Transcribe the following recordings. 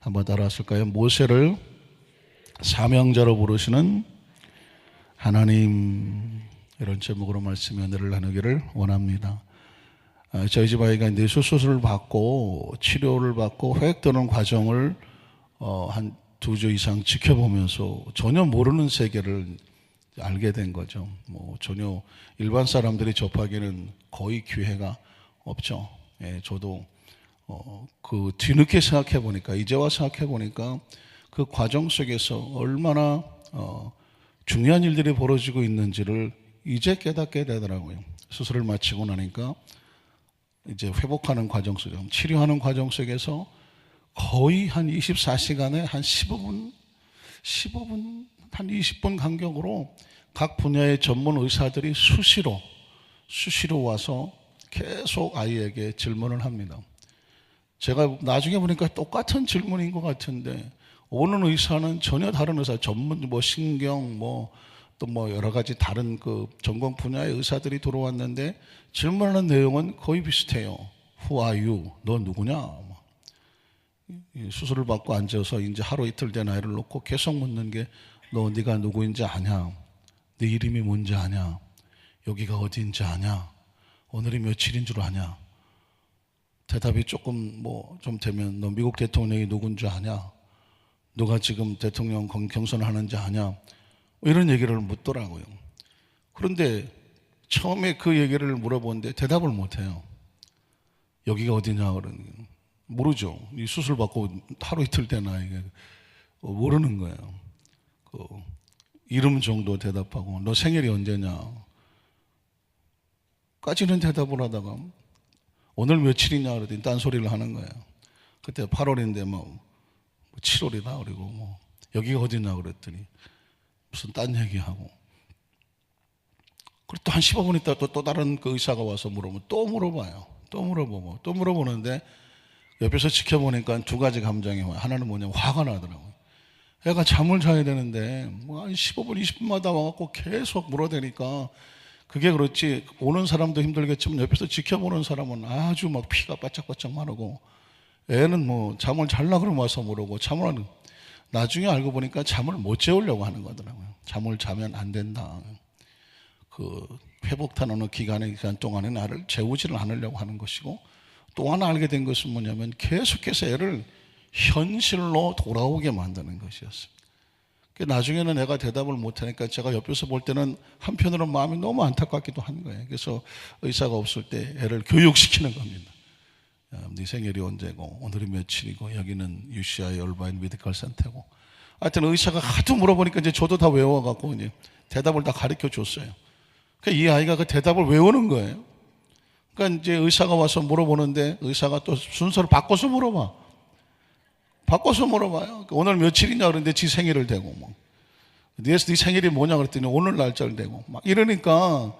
한번 따라하실까요? 모세를 사명자로 부르시는 하나님, 이런 제목으로 말씀의 은혜를 나누기를 원합니다. 저희 집 아이가 이제 수술을 받고 치료를 받고 회복되는 과정을 한 2주 이상 지켜보면서 전혀 모르는 세계를 알게 된 거죠. 전혀 일반 사람들이 접하기는 거의 기회가 없죠. 저도 그 뒤늦게 생각해 보니까, 이제와 생각해 보니까 그 과정 속에서 얼마나 중요한 일들이 벌어지고 있는지를 이제 깨닫게 되더라고요. 수술을 마치고 나니까 이제 회복하는 과정 속에서, 치료하는 과정 속에서 거의 한 24시간에 한 15분, 한 20분 간격으로 각 분야의 전문 의사들이 수시로 와서 계속 아이에게 질문을 합니다. 제가 나중에 보니까 똑같은 질문인 것 같은데, 오는 의사는 전혀 다른 의사, 전문 신경 또 여러 가지 다른 그 전공 분야의 의사들이 들어왔는데 질문하는 내용은 거의 비슷해요. Who are you? 너 누구냐? 수술을 받고 앉아서 이제 하루 이틀 된 아이를 놓고 계속 묻는 게, 네가 누구인지 아냐? 네 이름이 뭔지 아냐? 여기가 어디인지 아냐? 오늘이 며칠인 줄 아냐? 대답이 조금 좀 되면, 너 미국 대통령이 누군지 아냐? 누가 지금 대통령 경선을 하는지 아냐? 이런 얘기를 묻더라고요. 그런데 처음에 그 얘기를 물어보는데 대답을 못해요. 여기가 어디냐 그러는 게 모르죠. 이 수술 받고 하루 이틀 된 아이가 모르는 거예요. 그 이름 정도 대답하고, 너 생일이 언제냐? 까지는 대답을 하다가 오늘 며칠이냐 그러더니 딴소리를 하는 거예요. 그때 8월인데 7월이다 그리고 여기가 어디냐 그랬더니 무슨 딴 얘기하고, 그리고 또 한 15분 있다 또 다른 그 의사가 와서 물어보면 또 물어봐요. 또 물어보는데 옆에서 지켜보니까 두 가지 감정이 와요. 하나는 뭐냐면 화가 나더라고요. 애가 잠을 자야 되는데 한 15분 20분마다 와갖고 계속 물어대니까, 그게 그렇지 오는 사람도 힘들겠지만 옆에서 지켜보는 사람은 아주 피가 바짝바짝 마르고, 애는 잠을 잘라 그러면 와서 물어보고, 나중에 알고 보니까 잠을 못 재우려고 하는 거더라고요. 잠을 자면 안 된다. 그 회복하는 기간 동안에 나를 재우지를 않으려고 하는 것이고, 또 하나 알게 된 것은 뭐냐면 계속해서 애를 현실로 돌아오게 만드는 것이었습니다. 나중에는 애가 대답을 못하니까 제가 옆에서 볼 때는 한편으로는 마음이 너무 안타깝기도 한 거예요. 그래서 의사가 없을 때 애를 교육시키는 겁니다. 네 생일이 언제고 오늘이 며칠이고 여기는 UCI 얼바인 메디컬 센터고, 하여튼 의사가 하도 물어보니까 이제 저도 다 외워갖고 이제 대답을 다 가르쳐 줬어요. 이 아이가 그 대답을 외우는 거예요. 그러니까 이제 의사가 와서 물어보는데 의사가 또 순서를 바꿔서 물어봐요. 오늘 며칠이냐 그러는데 지 생일을 대고, 네 생일이 뭐냐 그랬더니 오늘 날짜를 대고 이러니까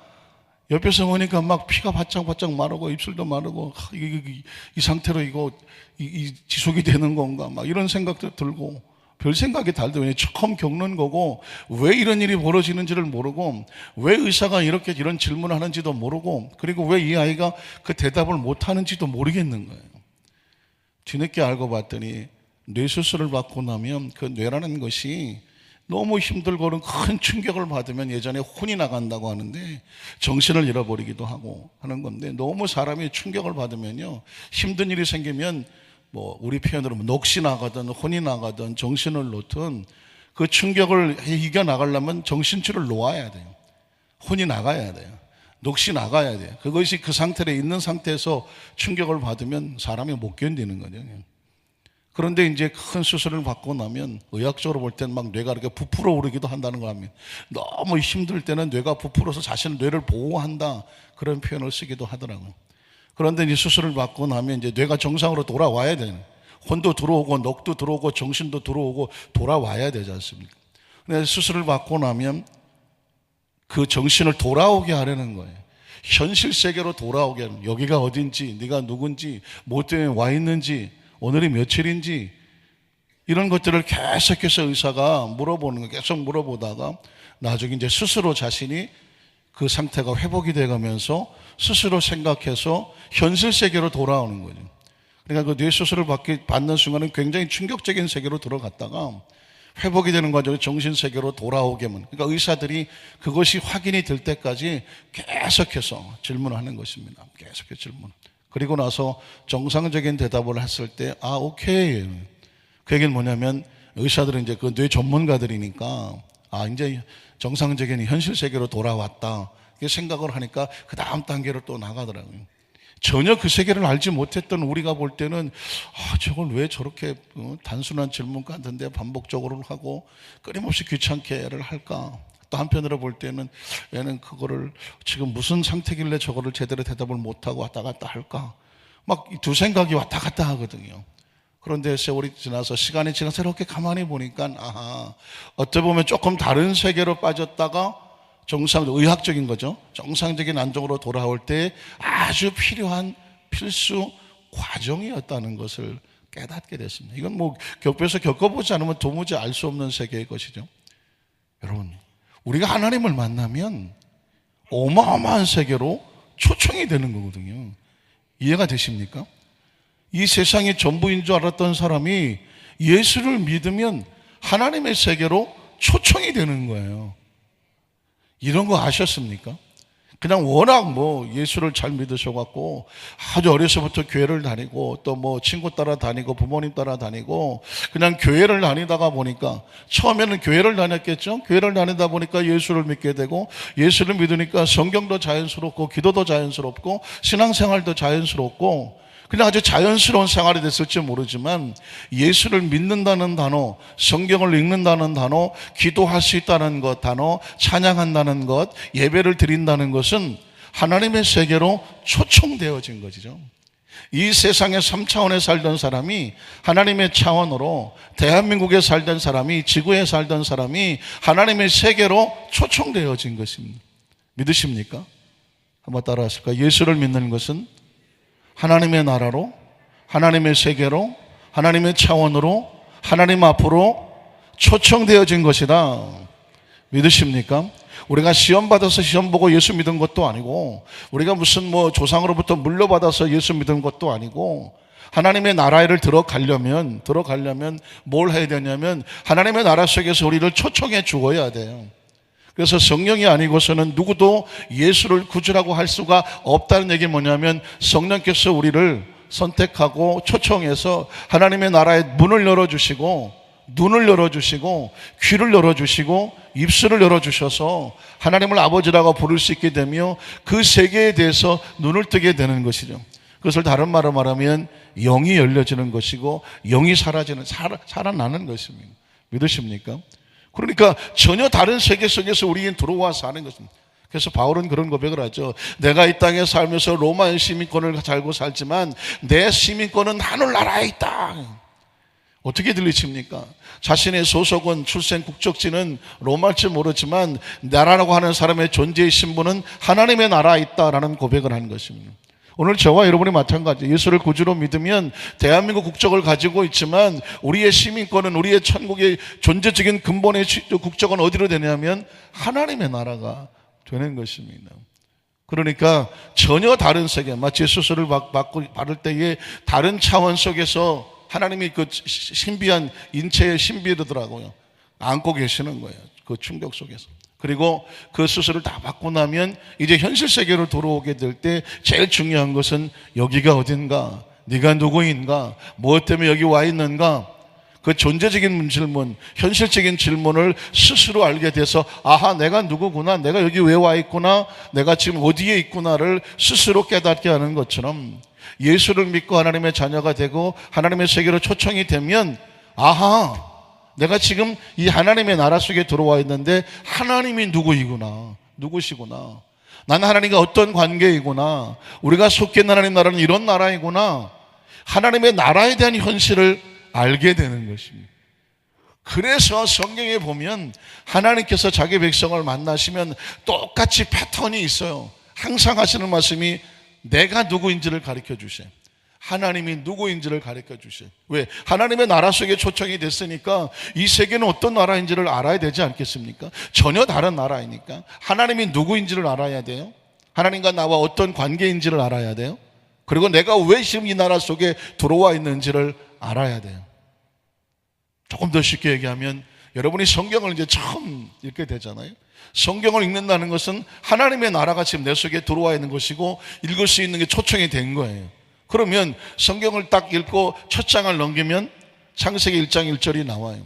옆에서 보니까 피가 바짝바짝 마르고 입술도 마르고, 이 상태로 이 지속이 되는 건가 이런 생각도 들고, 별 생각이 달도 그냥 처음 겪는 거고, 왜 이런 일이 벌어지는지를 모르고, 왜 의사가 이런 질문을 하는지도 모르고, 그리고 왜 이 아이가 그 대답을 못 하는지도 모르겠는 거예요. 뒤늦게 알고 봤더니 뇌수술을 받고 나면 그 뇌라는 것이 너무 힘들고 큰 충격을 받으면 예전에 혼이 나간다고 하는데 정신을 잃어버리기도 하고 하는 건데, 너무 사람이 충격을 받으면요, 힘든 일이 생기면 우리 표현으로 넋이 나가든 혼이 나가든 정신을 놓든 그 충격을 이겨나가려면 정신줄을 놓아야 돼요. 혼이 나가야 돼요. 넋이 나가야 돼요. 그것이 그 상태로 있는 상태에서 충격을 받으면 사람이 못 견디는 거죠. 그런데 이제 큰 수술을 받고 나면 의학적으로 볼 때는 뇌가 이렇게 부풀어 오르기도 한다는 거 합니다. 너무 힘들 때는 뇌가 부풀어서 자신의 뇌를 보호한다, 그런 표현을 쓰기도 하더라고요. 그런데 이제 수술을 받고 나면 이제 뇌가 정상으로 돌아와야 되는, 혼도 들어오고 넋도 들어오고 정신도 들어오고 돌아와야 되지 않습니까? 근데 수술을 받고 나면 그 정신을 돌아오게 하려는 거예요. 현실 세계로 돌아오게 하는, 여기가 어딘지, 네가 누군지, 뭐 때문에 와 있는지, 오늘이 며칠인지, 이런 것들을 계속해서 의사가 물어보는 거, 계속 물어보다가 나중에 이제 스스로 자신이 그 상태가 회복이 돼가면서 스스로 생각해서 현실 세계로 돌아오는 거죠. 그러니까 그 뇌수술을 받는 순간은 굉장히 충격적인 세계로 들어갔다가 회복이 되는 과정에 정신세계로 돌아오게만, 그러니까 의사들이 그것이 확인이 될 때까지 계속해서 질문하는 것입니다. 계속해서 질문. 그리고 나서 정상적인 대답을 했을 때, 아, 오케이. 그 얘기는 뭐냐면 의사들은 이제 그 뇌 전문가들이니까, 아, 이제 정상적인 현실 세계로 돌아왔다. 이렇게 생각을 하니까 그 다음 단계로 또 나가더라고요. 전혀 그 세계를 알지 못했던 우리가 볼 때는, 아, 저걸 왜 저렇게 단순한 질문 같은데 반복적으로 하고 끊임없이 귀찮게를 할까? 또 한편으로 볼 때는 얘는 그거를 지금 무슨 상태길래 저거를 제대로 대답을 못하고 왔다 갔다 할까? 막 두 생각이 왔다 갔다 하거든요. 그런데 세월이 지나서, 시간이 지나서 이렇게 가만히 보니까, 아하, 어떻게 보면 조금 다른 세계로 빠졌다가 의학적인 거죠. 정상적인 안정으로 돌아올 때 아주 필요한 필수 과정이었다는 것을 깨닫게 됐습니다. 이건 뭐 격배에서 겪어보지 않으면 도무지 알 수 없는 세계의 것이죠. 여러분, 우리가 하나님을 만나면 어마어마한 세계로 초청이 되는 거거든요. 이해가 되십니까? 이 세상이 전부인 줄 알았던 사람이 예수를 믿으면 하나님의 세계로 초청이 되는 거예요. 이런 거 아셨습니까? 그냥 워낙 뭐 예수를 잘 믿으셔갖고 아주 어려서부터 교회를 다니고 또 뭐 친구 따라 다니고 부모님 따라 다니고 그냥 교회를 다니다가 보니까, 처음에는 교회를 다녔겠죠? 교회를 다니다 보니까 예수를 믿게 되고, 예수를 믿으니까 성경도 자연스럽고 기도도 자연스럽고 신앙생활도 자연스럽고, 그냥 아주 자연스러운 생활이 됐을지 모르지만 예수를 믿는다는 단어, 성경을 읽는다는 단어, 기도할 수 있다는 것 단어, 찬양한다는 것, 예배를 드린다는 것은 하나님의 세계로 초청되어진 것이죠. 이 세상의 3차원에 살던 사람이 하나님의 차원으로, 대한민국에 살던 사람이, 지구에 살던 사람이 하나님의 세계로 초청되어진 것입니다. 믿으십니까? 한번 따라 하실까요? 예수를 믿는 것은 하나님의 나라로, 하나님의 세계로, 하나님의 차원으로, 하나님 앞으로 초청되어진 것이다. 믿으십니까? 우리가 시험 받아서 시험 보고 예수 믿은 것도 아니고, 우리가 무슨 뭐 조상으로부터 물려받아서 예수 믿은 것도 아니고, 하나님의 나라를 들어가려면 뭘 해야 되냐면 하나님의 나라 속에서 우리를 초청해 주어야 돼요. 그래서 성령이 아니고서는 누구도 예수를 구주라고 할 수가 없다는 얘기 뭐냐면, 성령께서 우리를 선택하고 초청해서 하나님의 나라의 문을 열어주시고, 눈을 열어주시고, 귀를 열어주시고, 입술을 열어주셔서 하나님을 아버지라고 부를 수 있게 되며 그 세계에 대해서 눈을 뜨게 되는 것이죠. 그것을 다른 말로 말하면 영이 열려지는 것이고 영이 살아나는 것입니다. 믿으십니까? 그러니까 전혀 다른 세계 속에서 우리는 들어와 사는 것입니다. 그래서 바울은 그런 고백을 하죠. 내가 이 땅에 살면서 로마의 시민권을 살고 살지만 내 시민권은 하늘나라에 있다. 어떻게 들리십니까? 자신의 소속은, 출생 국적지는 로마일지 모르지만 나라라고 하는 사람의 존재의 신분은 하나님의 나라에 있다라는 고백을 하는 것입니다. 오늘 저와 여러분이 마찬가지, 예수를 구주로 믿으면 대한민국 국적을 가지고 있지만 우리의 시민권은, 우리의 천국의 존재적인 근본의 국적은 어디로 되냐면 하나님의 나라가 되는 것입니다. 그러니까 전혀 다른 세계, 마치 수술을 받을 때에 다른 차원 속에서 하나님이 그 신비한 인체의 신비더라고요. 안고 계시는 거예요. 그 충격 속에서. 그리고 그 수술을 다 받고 나면 이제 현실 세계로 들어오게 될 때 제일 중요한 것은 여기가 어딘가, 네가 누구인가, 무엇 때문에 여기 와 있는가, 그 존재적인 질문, 현실적인 질문을 스스로 알게 돼서 아하, 내가 누구구나, 내가 여기 왜 와 있구나, 내가 지금 어디에 있구나를 스스로 깨닫게 하는 것처럼 예수를 믿고 하나님의 자녀가 되고 하나님의 세계로 초청이 되면 아하, 내가 지금 이 하나님의 나라 속에 들어와 있는데 하나님이 누구시구나, 나는 하나님과 어떤 관계이구나, 우리가 속해 있는 하나님 나라는 이런 나라이구나, 하나님의 나라에 대한 현실을 알게 되는 것입니다. 그래서 성경에 보면 하나님께서 자기 백성을 만나시면 똑같이 패턴이 있어요. 항상 하시는 말씀이 내가 누구인지를 가르쳐 주세요. 하나님이 누구인지를 가르쳐 주세요. 왜? 하나님의 나라 속에 초청이 됐으니까 이 세계는 어떤 나라인지를 알아야 되지 않겠습니까? 전혀 다른 나라이니까 하나님이 누구인지를 알아야 돼요. 하나님과 나와 어떤 관계인지를 알아야 돼요. 그리고 내가 왜 지금 이 나라 속에 들어와 있는지를 알아야 돼요. 조금 더 쉽게 얘기하면 여러분이 성경을 이제 처음 읽게 되잖아요. 성경을 읽는다는 것은 하나님의 나라가 지금 내 속에 들어와 있는 것이고 읽을 수 있는 게 초청이 된 거예요. 그러면 성경을 딱 읽고 첫 장을 넘기면 창세기 1장 1절이 나와요.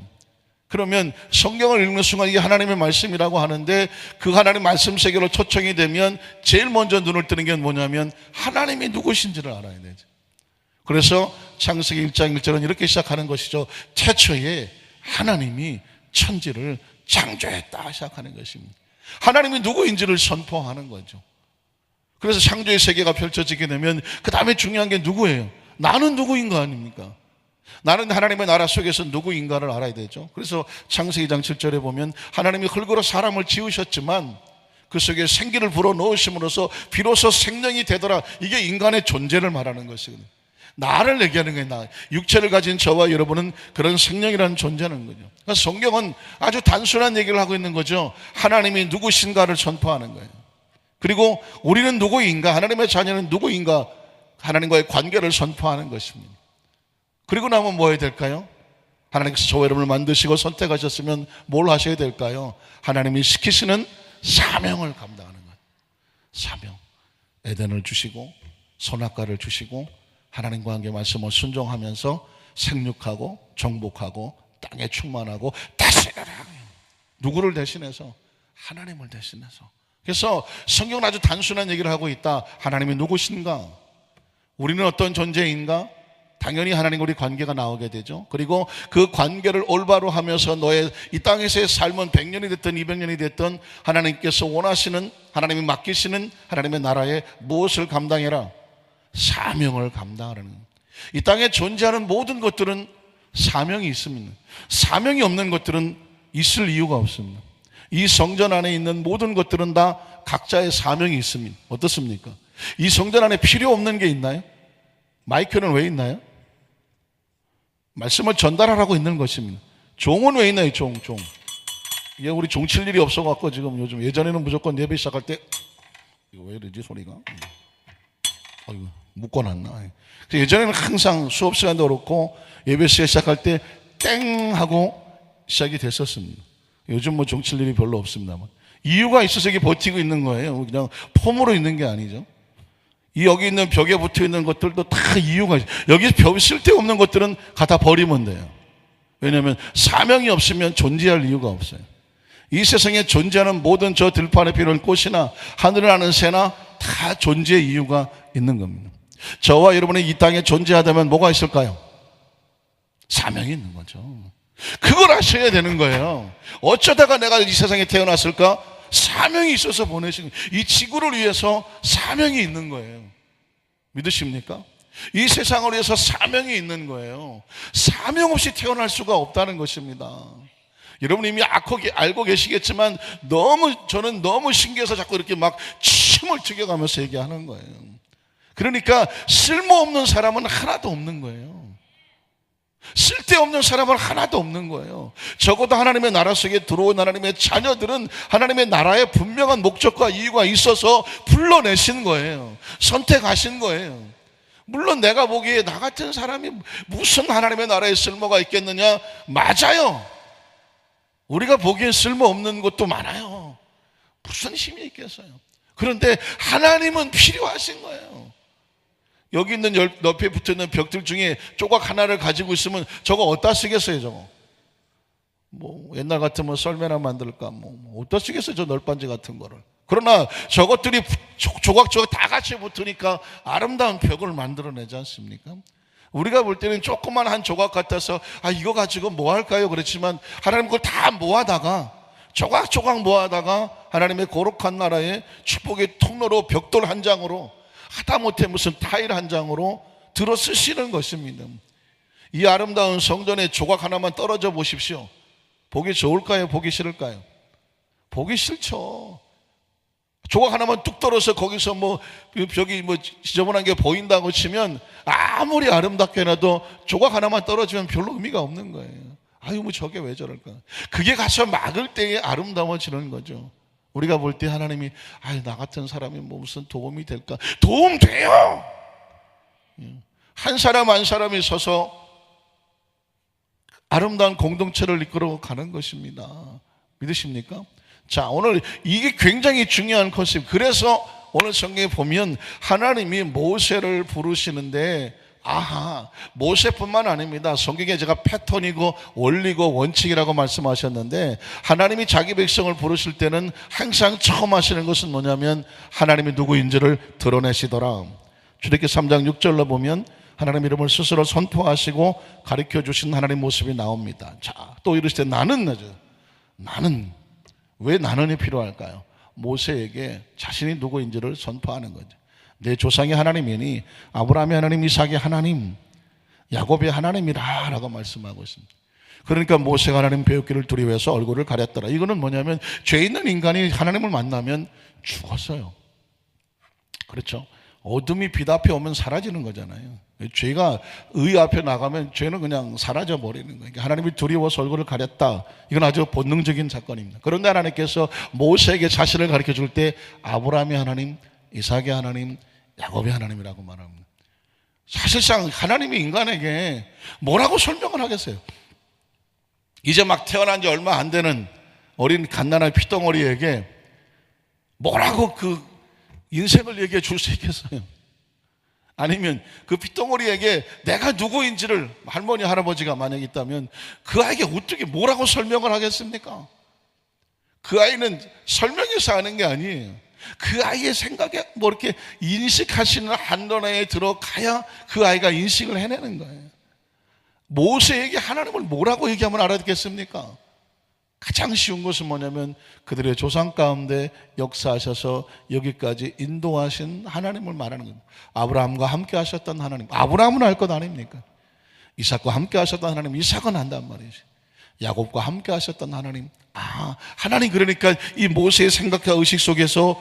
그러면 성경을 읽는 순간 이게 하나님의 말씀이라고 하는데 그 하나님 말씀 세계로 초청이 되면 제일 먼저 눈을 뜨는 게 뭐냐면 하나님이 누구신지를 알아야 되죠. 그래서 창세기 1장 1절은 이렇게 시작하는 것이죠. 태초에 하나님이 천지를 창조했다 시작하는 것입니다. 하나님이 누구인지를 선포하는 거죠. 그래서 창조의 세계가 펼쳐지게 되면 그 다음에 중요한 게 누구예요? 나는 누구인가 아닙니까? 나는 하나님의 나라 속에서 누구인가를 알아야 되죠. 그래서 창세기 2장 7절에 보면 하나님이 흙으로 사람을 지으셨지만 그 속에 생기를 불어넣으심으로써 비로소 생명이 되더라. 이게 인간의 존재를 말하는 것이거든요. 나를 얘기하는 거예요. 나. 육체를 가진 저와 여러분은 그런 생명이라는 존재는 거죠. 그러니까 성경은 아주 단순한 얘기를 하고 있는 거죠. 하나님이 누구신가를 선포하는 거예요. 그리고 우리는 누구인가, 하나님의 자녀는 누구인가, 하나님과의 관계를 선포하는 것입니다. 그리고 나면 뭐 해야 될까요? 하나님께서 저와 여러분을 만드시고 선택하셨으면 뭘 하셔야 될까요? 하나님이 시키시는 사명을 감당하는 거예요. 사명. 에덴을 주시고 선악과를 주시고 하나님과 함께 말씀을 순종하면서 생육하고 정복하고 땅에 충만하고 다스려라. 누구를 대신해서? 하나님을 대신해서. 그래서 성경은 아주 단순한 얘기를 하고 있다. 하나님이 누구신가? 우리는 어떤 존재인가? 당연히 하나님과 우리 관계가 나오게 되죠. 그리고 그 관계를 올바로 하면서 너의 이 땅에서의 삶은 100년이 됐든 200년이 됐든 하나님께서 원하시는, 하나님이 맡기시는 하나님의 나라에 무엇을 감당해라? 사명을 감당하라는. 이 땅에 존재하는 모든 것들은 사명이 있습니다. 사명이 없는 것들은 있을 이유가 없습니다. 이 성전 안에 있는 모든 것들은 다 각자의 사명이 있습니다. 어떻습니까? 이 성전 안에 필요 없는 게 있나요? 마이크는 왜 있나요? 말씀을 전달하라고 있는 것입니다. 종은 왜 있나요? 종. 이게 우리 종 칠 일이 없어갖고 지금 요즘, 예전에는 무조건 예배 시작할 때 이거 왜 이러지 소리가? 아이고 묶어놨나? 그래서 예전에는 항상 수업 시간도 그렇고 예배 시작할 때 땡 하고 시작이 됐었습니다. 요즘 뭐 종 칠 일이 별로 없습니다만 이유가 있어서 이게 버티고 있는 거예요. 그냥 폼으로 있는 게 아니죠. 여기 있는 벽에 붙어 있는 것들도 다 이유가 있어요. 여기 벽 쓸데없는 것들은 갖다 버리면 돼요. 왜냐하면 사명이 없으면 존재할 이유가 없어요. 이 세상에 존재하는 모든 저 들판에 피는 꽃이나 하늘을 나는 새나 다 존재의 이유가 있는 겁니다. 저와 여러분이 이 땅에 존재하다면 뭐가 있을까요? 사명이 있는 거죠. 그걸 아셔야 되는 거예요. 어쩌다가 내가 이 세상에 태어났을까? 사명이 있어서 보내신, 이 지구를 위해서 사명이 있는 거예요. 믿으십니까? 이 세상을 위해서 사명이 있는 거예요. 사명 없이 태어날 수가 없다는 것입니다. 여러분 이미 알고 계시겠지만 저는 너무 신기해서 자꾸 이렇게 막 침을 튀겨가면서 얘기하는 거예요. 그러니까 쓸모없는 사람은 하나도 없는 거예요. 쓸데없는 사람은 하나도 없는 거예요. 적어도 하나님의 나라 속에 들어온 하나님의 자녀들은 하나님의 나라에 분명한 목적과 이유가 있어서 불러내신 거예요. 선택하신 거예요. 물론 내가 보기에 나 같은 사람이 무슨 하나님의 나라에 쓸모가 있겠느냐? 맞아요. 우리가 보기엔 쓸모없는 것도 많아요. 무슨 힘이 있겠어요? 그런데 하나님은 필요하신 거예요. 여기 있는 옆에 붙어있는 벽들 중에 조각 하나를 가지고 있으면 저거 어디다 쓰겠어요? 저거 뭐 옛날 같으면 썰매나 만들까, 뭐 어디다 쓰겠어요? 저 널빤지 같은 거를. 그러나 저것들이 조각조각 다 같이 붙으니까 아름다운 벽을 만들어내지 않습니까? 우리가 볼 때는 조그만 한 조각 같아서 이거 가지고 뭐 할까요? 그렇지만 하나님 그걸 다 모아다가 조각조각 모아다가 하나님의 거룩한 나라의 축복의 통로로 벽돌 한 장으로 하다못해 무슨 타일 한 장으로 들어 쓰시는 것입니다. 이 아름다운 성전의 조각 하나만 떨어져 보십시오. 보기 좋을까요? 보기 싫을까요? 보기 싫죠. 조각 하나만 뚝 떨어서 거기서 벽이 지저분한 게 보인다고 치면 아무리 아름답게 해놔도 조각 하나만 떨어지면 별로 의미가 없는 거예요. 저게 왜 저럴까? 그게 가서 막을 때에 아름다워지는 거죠. 우리가 볼 때 하나님이 나 같은 사람이 무슨 도움이 될까? 도움 돼요. 한 사람 한 사람이 서서 아름다운 공동체를 이끌어 가는 것입니다. 믿으십니까? 자, 오늘 이게 굉장히 중요한 컨셉. 그래서 오늘 성경에 보면 하나님이 모세를 부르시는데, 아하, 모세뿐만 아닙니다. 성경에 제가 패턴이고 원리고 원칙이라고 말씀하셨는데, 하나님이 자기 백성을 부르실 때는 항상 처음 하시는 것은 뭐냐면 하나님이 누구인지를 드러내시더라. 출애굽기 3장 6절로 보면 하나님 이름을 스스로 선포하시고 가르쳐 주신 하나님 모습이 나옵니다. 자, 또 이르시되 나는 왜 나는이 필요할까요? 모세에게 자신이 누구인지를 선포하는 거죠. 내 조상의 하나님이니 아브라함의 하나님, 이삭의 하나님, 야곱의 하나님이라 라고 말씀하고 있습니다. 그러니까 모세가 하나님 배우기를 두려워해서 얼굴을 가렸더라. 이거는 뭐냐면 죄 있는 인간이 하나님을 만나면 죽었어요. 그렇죠? 어둠이 빛 앞에 오면 사라지는 거잖아요. 죄가 의 앞에 나가면 죄는 그냥 사라져 버리는 거예요. 하나님이 두려워서 얼굴을 가렸다. 이건 아주 본능적인 사건입니다. 그런데 하나님께서 모세에게 자신을 가르쳐 줄 때 아브라함의 하나님, 이삭의 하나님, 야곱의 하나님이라고 말합니다. 사실상 하나님이 인간에게 뭐라고 설명을 하겠어요? 이제 막 태어난 지 얼마 안 되는 어린 갓난아기 피덩어리에게 뭐라고 그 인생을 얘기해 줄 수 있겠어요? 아니면 그 피덩어리에게 내가 누구인지를 할머니, 할아버지가 만약 있다면 그 아이에게 어떻게 뭐라고 설명을 하겠습니까? 그 아이는 설명해서 하는 게 아니에요. 그 아이의 생각에 뭐 이렇게 인식하시는 한도내에 들어가야 그 아이가 인식을 해내는 거예요. 모세에게 하나님을 뭐라고 얘기하면 알아듣겠습니까? 가장 쉬운 것은 뭐냐면 그들의 조상 가운데 역사하셔서 여기까지 인도하신 하나님을 말하는 겁니다. 아브라함과 함께 하셨던 하나님, 아브라함은 알 것 아닙니까? 이삭과 함께 하셨던 하나님, 이삭은 안단 말이지. 야곱과 함께 하셨던 하나님, 하나님. 그러니까 이 모세의 생각과 의식 속에서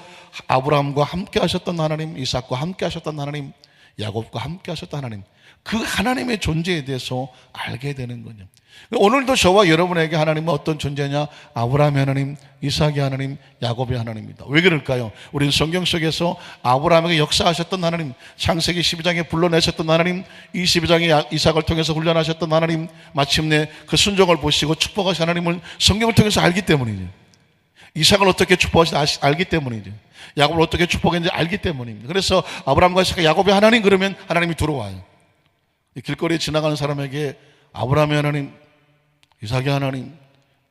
아브라함과 함께 하셨던 하나님, 이삭과 함께 하셨던 하나님, 야곱과 함께 하셨던 하나님, 그 하나님의 존재에 대해서 알게 되는 거죠. 오늘도 저와 여러분에게 하나님은 어떤 존재냐? 아브라함의 하나님, 이삭의 하나님, 야곱의 하나님입니다. 왜 그럴까요? 우리는 성경 속에서 아브라함에게 역사하셨던 하나님, 창세기 12장에 불러내셨던 하나님, 22장에 이삭을 통해서 훈련하셨던 하나님, 마침내 그 순종을 보시고 축복하신 하나님을 성경을 통해서 알기 때문이죠. 이삭을 어떻게 축복하시는지 알기 때문이죠. 야곱을 어떻게 축복했는지 알기 때문입니다. 그래서 아브라함과 이삭과 야곱의 하나님 그러면 하나님이 들어와요. 길거리에 지나가는 사람에게 아브라함의 하나님, 이삭의 하나님,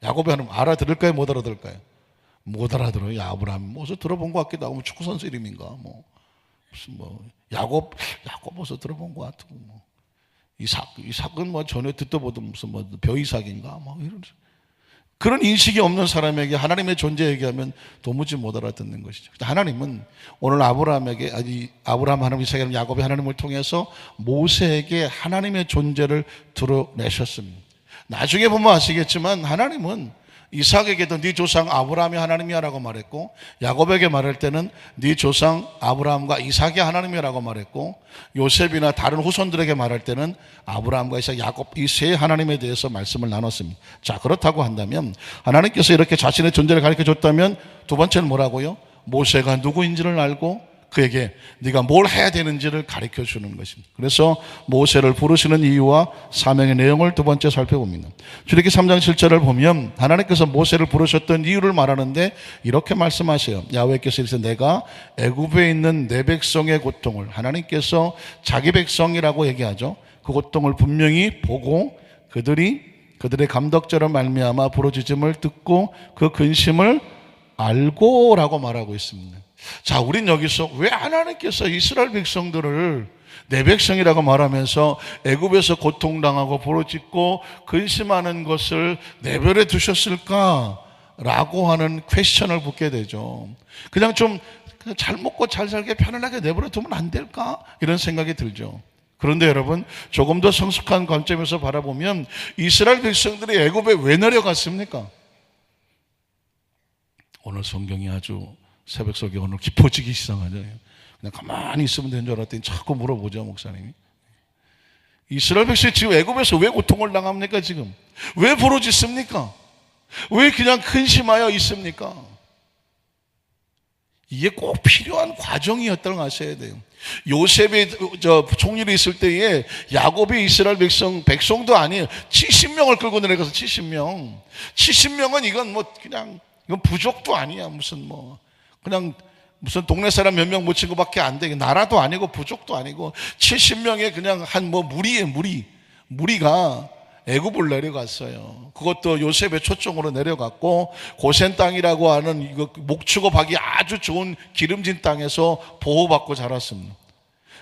야곱의 하나님 알아들을까요? 못 알아들을까요? 못 알아들어요. 아브라함 무슨 들어본 것 같기도 하고 축구 선수 이름인가 무슨 야곱 어디서 들어본 것 같고 이삭은 전혀 듣도 보도 무슨 벼이삭인가 이런 그런 인식이 없는 사람에게 하나님의 존재 얘기하면 도무지 못 알아듣는 것이죠. 하나님은 오늘 아브라함 하나님, 이삭 하나님, 야곱의 하나님을 통해서 모세에게 하나님의 존재를 드러내셨습니다. 나중에 보면 아시겠지만 하나님은 이삭에게도 네 조상 아브라함이 하나님이라고 말했고, 야곱에게 말할 때는 네 조상 아브라함과 이삭이 하나님이라고 말했고, 요셉이나 다른 후손들에게 말할 때는 아브라함과 이삭, 야곱 이 세 하나님에 대해서 말씀을 나눴습니다. 자, 그렇다고 한다면 하나님께서 이렇게 자신의 존재를 가르쳐 줬다면 두 번째는 뭐라고요? 모세가 누구인지를 알고 그에게 네가 뭘 해야 되는지를 가르쳐 주는 것입니다. 그래서 모세를 부르시는 이유와 사명의 내용을 두 번째 살펴봅니다. 출애굽기 3장 7절을 보면 하나님께서 모세를 부르셨던 이유를 말하는데 이렇게 말씀하세요. 야훼께서 이르시되 내가 애굽에 있는 내 백성의 고통을, 하나님께서 자기 백성이라고 얘기하죠. 그 고통을 분명히 보고 그들의 감독자로 말미암아 부르짖음을 듣고 그 근심을 알고라고 말하고 있습니다. 자, 우린 여기서 왜 하나님께서 이스라엘 백성들을 내 백성이라고 말하면서 애굽에서 고통당하고 부르짖고 근심하는 것을 내버려 두셨을까라고 하는 퀘스천을 묻게 되죠. 그냥 좀 잘 먹고 잘 살게 편안하게 내버려 두면 안 될까? 이런 생각이 들죠. 그런데 여러분, 조금 더 성숙한 관점에서 바라보면 이스라엘 백성들이 애굽에 왜 내려갔습니까? 오늘 성경이 아주 새벽 속에 오늘 깊어지기 시작하죠. 그냥 가만히 있으면 되는 줄 알았더니 자꾸 물어보죠, 목사님이. 이스라엘 백성이 지금 애굽에서 왜 고통을 당합니까? 지금 왜 부르짖습니까? 왜 그냥 근심하여 있습니까? 이게 꼭 필요한 과정이었다는 걸 아셔야 돼요. 요셉이 총리로 있을 때에 야곱이 이스라엘 백성도 아니에요. 70명을 끌고 내려가서 70명. 70명은 이건 뭐 그냥 이건 부족도 아니야. 그냥 무슨 동네 사람 몇 명 못 친구밖에 안 돼. 나라도 아니고 부족도 아니고 70명의 그냥 한 무리예요. 무리가 애굽을 내려갔어요. 그것도 요셉의 초청으로 내려갔고 고센 땅이라고 하는 이거 목축업하기 아주 좋은 기름진 땅에서 보호받고 자랐습니다.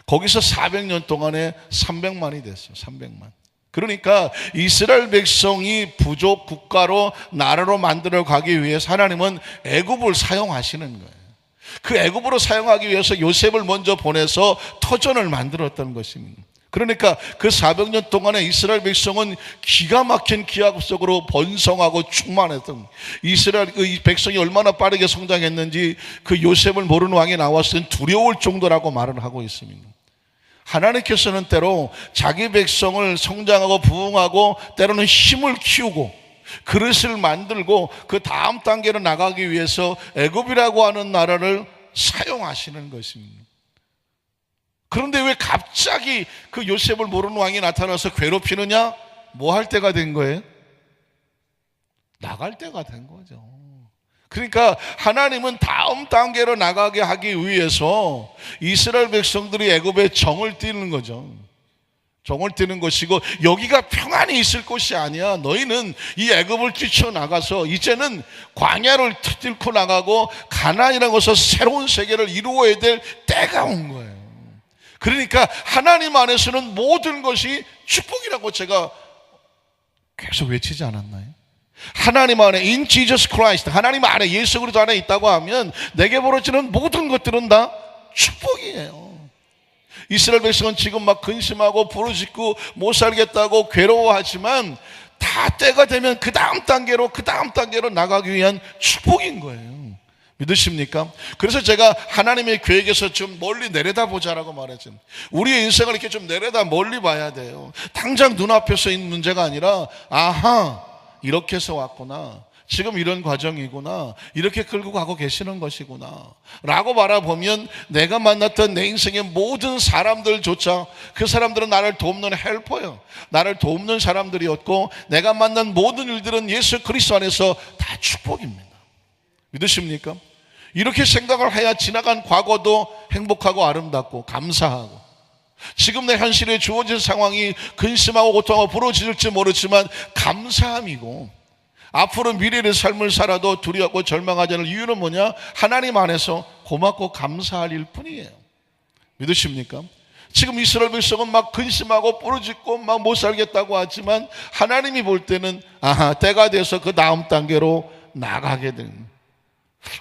거기서 400년 동안에 300만이 됐어요. 300만. 그러니까 이스라엘 백성이 부족 국가로 나라로 만들어 가기 위해서 하나님은 애굽을 사용하시는 거예요. 그 애굽으로 사용하기 위해서 요셉을 먼저 보내서 터전을 만들었던 것입니다. 그러니까 그 400년 동안에 이스라엘 백성은 기가 막힌 기약 속으로 번성하고 충만했던, 이스라엘 이 백성이 얼마나 빠르게 성장했는지 그 요셉을 모르는 왕이 나왔을 땐 두려울 정도라고 말을 하고 있습니다. 하나님께서는 때로 자기 백성을 성장하고 부흥하고 때로는 힘을 키우고 그릇을 만들고 그 다음 단계로 나가기 위해서 애굽이라고 하는 나라를 사용하시는 것입니다. 그런데 왜 갑자기 그 요셉을 모르는 왕이 나타나서 괴롭히느냐? 뭐 할 때가 된 거예요? 나갈 때가 된 거죠. 그러니까 하나님은 다음 단계로 나가게 하기 위해서 이스라엘 백성들이 애굽에 정을 띠는 거죠. 정을 띠는 것이고, 여기가 평안히 있을 곳이 아니야. 너희는 이 애굽을 뛰쳐나가서 이제는 광야를 뚫고 나가고 가나안이라는 곳에서 새로운 세계를 이루어야 될 때가 온 거예요. 그러니까 하나님 안에서는 모든 것이 축복이라고 제가 계속 외치지 않았나요? 하나님 안에 in Jesus Christ, 하나님 안에 예수 그리스도 안에 있다고 하면 내게 벌어지는 모든 것들은 다 축복이에요. 이스라엘 백성은 지금 막 근심하고 부르짖고 못 살겠다고 괴로워하지만 다 때가 되면 그 다음 단계로 나가기 위한 축복인 거예요. 믿으십니까? 그래서 제가 하나님의 계획에서 좀 멀리 내려다보자라고 말했죠. 우리의 인생을 이렇게 좀 내려다 멀리 봐야 돼요. 당장 눈앞에서 있는 문제가 아니라, 아하, 이렇게 해서 왔구나, 지금 이런 과정이구나, 이렇게 끌고 가고 계시는 것이구나 라고 바라보면 내가 만났던 내 인생의 모든 사람들조차 그 사람들은 나를 돕는 헬퍼예요. 나를 돕는 사람들이었고 내가 만난 모든 일들은 예수 그리스도 안에서 다 축복입니다. 믿으십니까? 이렇게 생각을 해야 지나간 과거도 행복하고 아름답고 감사하고, 지금 내 현실에 주어진 상황이 근심하고 고통하고 부러질지 모르지만 감사함이고, 앞으로 미래의 삶을 살아도 두려워하고 절망하지 않을 이유는 뭐냐? 하나님 안에서 고맙고 감사할 일 뿐이에요. 믿으십니까? 지금 이스라엘 백성은 막 근심하고 부러지고 막 못 살겠다고 하지만 하나님이 볼 때는 아하, 때가 돼서 그 다음 단계로 나가게 되는.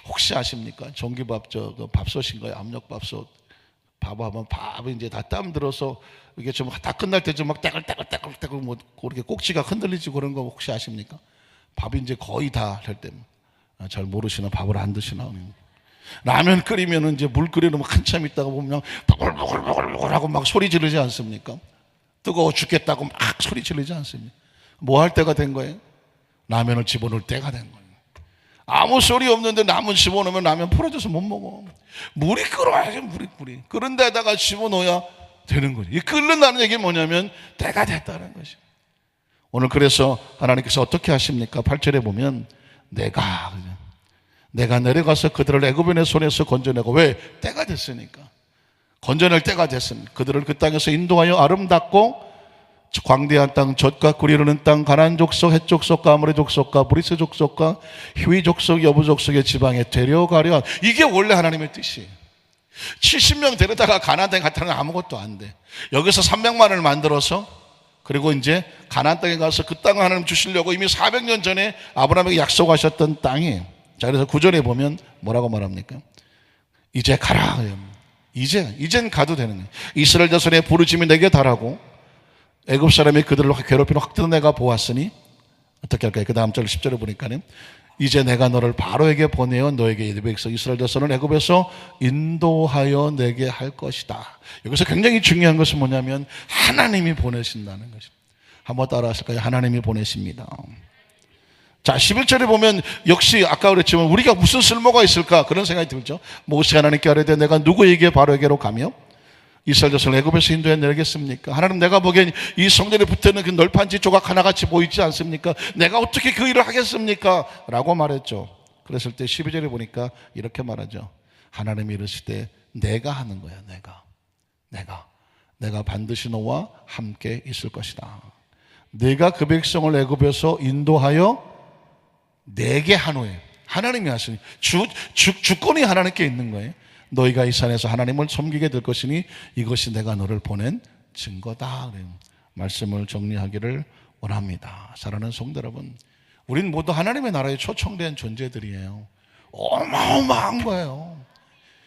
혹시 아십니까? 전기밥 밥솥인 거예요. 압력밥솥. 밥하면 밥이 이제 다 땀 들어서 이게 좀 다 끝날 때쯤 막 떼글떼글 뭐 그렇게 꼭지가 흔들리지 그런 거 혹시 아십니까? 밥이 이제 거의 다 할 때 잘 모르시나 밥을 안 드시나. 라면 끓이면 이제 물 끓이면 한참 있다가 보면 버글버글 하고 막 소리 지르지 않습니까? 뜨거워 죽겠다고 막 소리 지르지 않습니까? 뭐 할 때가 된 거예요? 라면을 집어넣을 때가 된 거예요. 아무 소리 없는데 라면 집어넣으면 라면 풀어져서 못 먹어. 물이 끓어야지. 물이 끓은 데다가 집어넣어야 되는 거지. 이 끓는다는 얘기는 뭐냐면 때가 됐다는 것이. 오늘 그래서 하나님께서 어떻게 하십니까? 8절에 보면 내가 내려가서 그들을 애굽인의 손에서 건져내고, 왜? 때가 됐으니까. 건져낼 때가 됐으니까 그들을 그 땅에서 인도하여 아름답고 광대한 땅, 젖과 꿀이 흐르는 땅, 가나안 족속, 헷 족속과 아모리 족속과 브리스 족속과 히위 족속, 여부 족속의 지방에 데려가려. 이게 원래 하나님의 뜻이에요. 70명 데려다가 가나안 땅에 갔다는 아무것도 안 돼. 여기서 300만을 만들어서 그리고 이제 가나안 땅에 가서 그 땅을 하나님 주시려고 이미 400년 전에 아브라함에게 약속하셨던 땅이에요. 자, 그래서 9절에 보면 뭐라고 말합니까? 이제 가라. 이젠 가도 되는 거예요. 이스라엘 자손의 부르짖음이 내게 달하고 애굽 사람이 그들을 괴롭히는 확 내가 보았으니 어떻게 할까요? 그 다음 절 10절에 보니까는 이제 내가 너를 바로에게 보내어 너에게 이 백성 이스라엘 자손을 애굽에서 인도하여 내게 할 것이다. 여기서 굉장히 중요한 것은 뭐냐면 하나님이 보내신다는 것입니다. 한번 따라 하실까요? 하나님이 보내십니다. 자, 11절에 보면 역시 아까 그랬지만 우리가 무슨 쓸모가 있을까? 그런 생각이 들죠. 모세가 하나님께 아뢰되 내가 누구에게 바로에게로 가며 이스라엘 자손을 애굽에서 인도해 내겠습니까? 하나님, 내가 보기엔 이 성전에 붙어있는 그 널판지 조각 하나같이 보이지 않습니까? 내가 어떻게 그 일을 하겠습니까? 라고 말했죠. 그랬을 때 12절에 보니까 이렇게 말하죠. 하나님이 이르실 때 내가 하는 거야. 내가 반드시 너와 함께 있을 것이다. 내가 그 백성을 애굽에서 인도하여 내게 한 후에, 하나님이 하시니 주권이 하나님께 있는 거예요. 너희가 이 산에서 하나님을 섬기게 될 것이니 이것이 내가 너를 보낸 증거다. 말씀을 정리하기를 원합니다. 사랑하는 성도 여러분, 우린 모두 하나님의 나라에 초청된 존재들이에요. 어마어마한 거예요.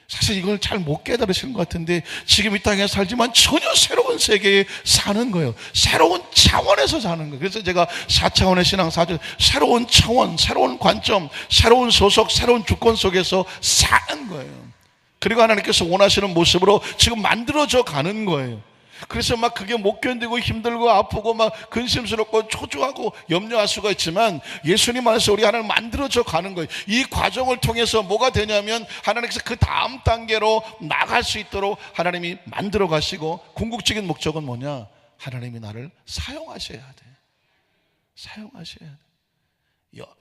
사실 이걸 잘 못 깨달으시는 것 같은데 지금 이 땅에 살지만 전혀 새로운 세계에 사는 거예요. 새로운 차원에서 사는 거예요. 그래서 제가 4차원의 신앙 4절, 새로운 차원, 새로운 관점, 새로운 소속, 새로운 주권 속에서 사는 거예요. 그리고 하나님께서 원하시는 모습으로 지금 만들어져 가는 거예요. 그래서 막 그게 못 견디고 힘들고 아프고 막 근심스럽고 초조하고 염려할 수가 있지만 예수님 안에서 우리 하나님 만들어져 가는 거예요. 이 과정을 통해서 뭐가 되냐면 하나님께서 그 다음 단계로 나갈 수 있도록 하나님이 만들어 가시고, 궁극적인 목적은 뭐냐? 하나님이 나를 사용하셔야 돼. 사용하셔야 돼.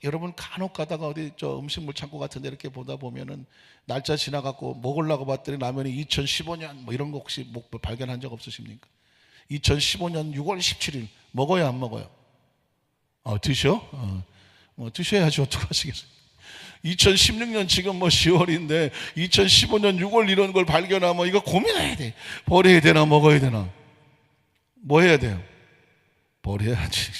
여러분 간혹 가다가 어디 저 음식물 창고 같은 데 이렇게 보다 보면은 날짜 지나갖고 먹으려고 봤더니 라면이 2015년 뭐 이런 거 혹시 발견한 적 없으십니까? 2015년 6월 17일 먹어요, 안 먹어요? 드셔? 뭐 드셔야지 어떡하시겠어요? 2016년 지금 뭐 10월인데 2015년 6월 이런 걸 발견하면 이거 고민해야 돼. 버려야 되나 먹어야 되나? 뭐 해야 돼요? 버려야지.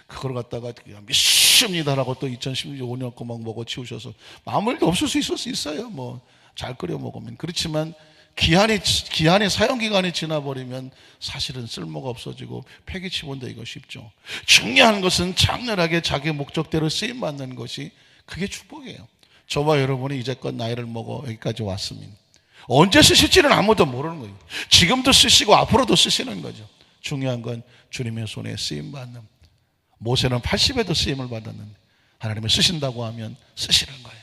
그걸 갖다가 믿습니다라고 또 2015년 거 막 먹어 치우셔서 아무 일도 없을 수 있어요. 뭐 잘 끓여 먹으면. 그렇지만 기한이 사용기간이 지나버리면 사실은 쓸모가 없어지고 폐기치본다, 이거 쉽죠. 중요한 것은 장렬하게 자기 목적대로 쓰임받는 것이, 그게 축복이에요. 저와 여러분이 이제껏 나이를 먹어 여기까지 왔습니다. 언제 쓰실지는 아무도 모르는 거예요. 지금도 쓰시고 앞으로도 쓰시는 거죠. 중요한 건 주님의 손에 쓰임받는. 모세는 80에도 쓰임을 받았는데 하나님이 쓰신다고 하면 쓰시는 거예요.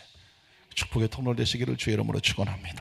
축복의 통로 되시기를 주의 이름으로 축원합니다.